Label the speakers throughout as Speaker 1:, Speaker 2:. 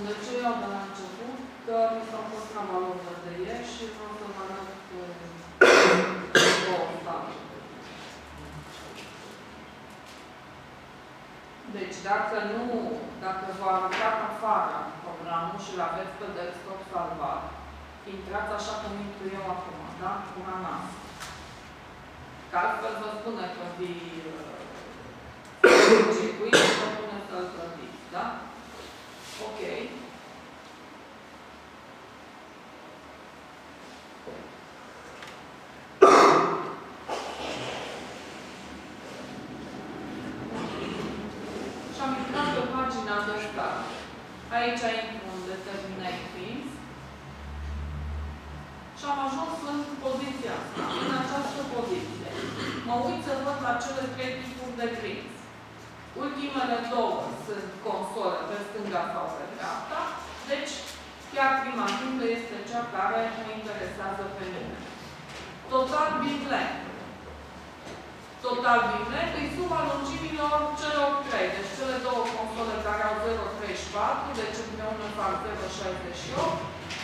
Speaker 1: De ce iau de la început? Că mi s-au păstrat valorile de ieri și vreau să vă arăt două state. Deci, dacă vă arătați afară programul și îl aveți pe desktop salvat, intrați așa cum intru eu acum, da? Cu ANAS. Că altfel vă spune că circuit și vă pune să-l plătiți, da? Ok. Și am intrat pe pagina de start. Aici intru în Determinate Fields. Și am ajuns în poziția asta, în această poziție. Mă uit să văd la cele trei tipuri de grids. Ultimele două sunt console pe stânga sau pe dreapta, deci chiar prima ghindă este cea care mă interesează pe mine. Total bit length. Total bit length e suma lungimilor celor trei, deci cele două console care au 0,34, deci împreună fac 0,68.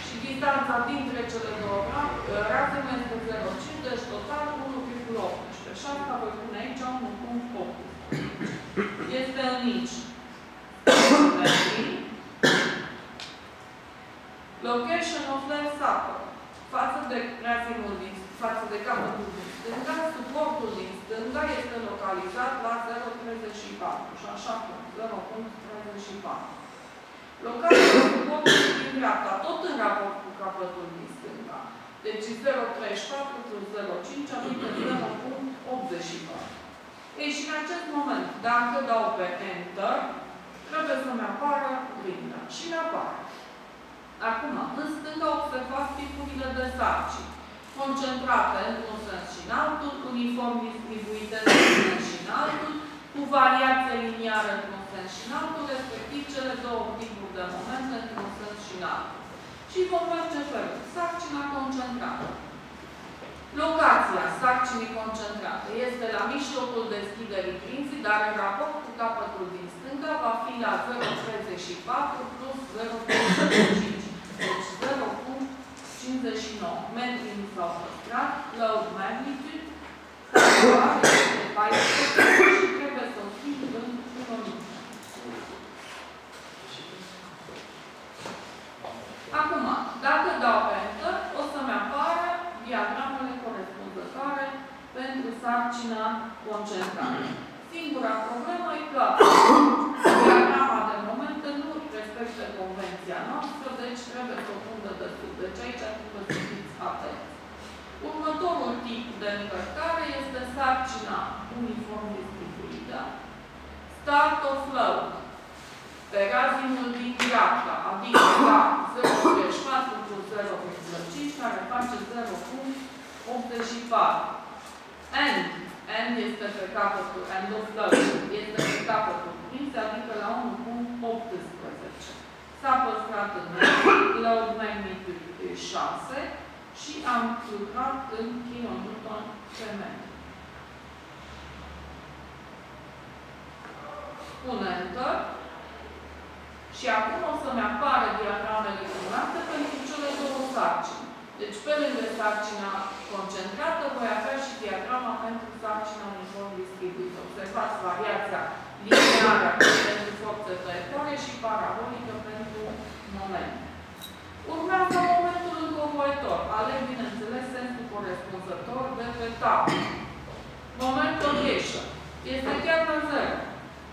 Speaker 1: Și distanța dintre cele două raze este 0,5, deci total 1,18. Și asta voi pune aici 1,8. Este în nici. Location of left supper. Față de capătul din stânga, suportul din stânga este localizat la 0,34. Și așa cum, 0,34. Locația suportului din dreapta, tot în raport cu capătul din stânga. Deci 0,34 plus 0,5 adică 0,84. Ei, și în acest moment, dacă dau pe Enter, trebuie să-mi apară grinda. Și mi apare. Acum, în stânga observați tipurile de sarcini. Concentrate într-un sens și în altul, uniform distribuite într-un sens și în altul, cu variație liniară într-un sens și în altul, respectiv cele două tipuri de momente într-un sens și în altul. Și vom merge pe rând. Sarcina concentrată. Locația sarcinii concentrate este la mijlocul deschiderii grinzii, dar în raport cu capătul din stânga va fi la 0,34 plus 0,5. Deci 0,59. Metrii s-au păstrat. Load magnitude. Este 14 și trebuie să o schimb în kilonitri. Acum, dacă dau Enter, o să-mi apară diagramele corespunzătoare pentru sarcina concentrată. Singura problemă e că diagrama de momente nu respectă convenția noastră, deci trebuie să o pun de desubt. Deci aici trebuie să fiți atenți. Următorul tip de încărcare este sarcina uniform distribuită. Start of load. Pe razinul din dreapta, adică la 0,4 plus 0,5, care face 0,84. End este pe capătul, end of load, este pe capătul grinzii, adică la 1,18. S-a păstrat în load magnitude 6 și am lucrat în kilonewton pe metru. Pun Enter. Și acum o să-mi apară diagramele curate pentru cele două sarcini. Deci, pe lângă sarcina concentrată, voi avea și diagrama pentru sarcina uniform distribuită. Observați variația lineară pentru forțe traiectoare și parabolică pentru momente. Urmează momentul încovoitor. Aleg, bineînțeles, sensul corespunzător de pe tabă. Momentul ieșă. Este chiar la 0.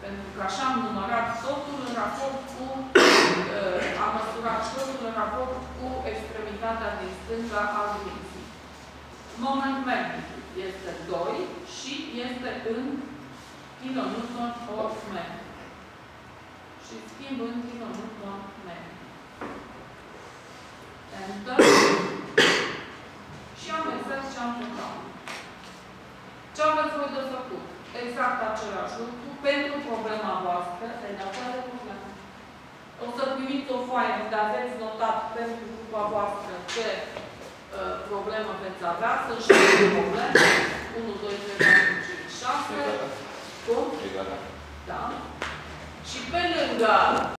Speaker 1: Pentru că așa am numărat totul în raport cu, am măsurat totul în raport cu extremitatea din stânga a grinzii. Moment magnitude este 2 și este în kilonewton ori metru. Și schimb în kilonewton metru. Enter. Și am exact ce am făcut. Ce aveți voi de făcut? Exact același lucru pentru problema voastră. O să primiți o foaie unde aveți notat pentru grupa voastră ce problemă veți avea. Sunt 6 probleme. 1, 2, 3, 4, 5, 6. Cum? Da. Și pe lângă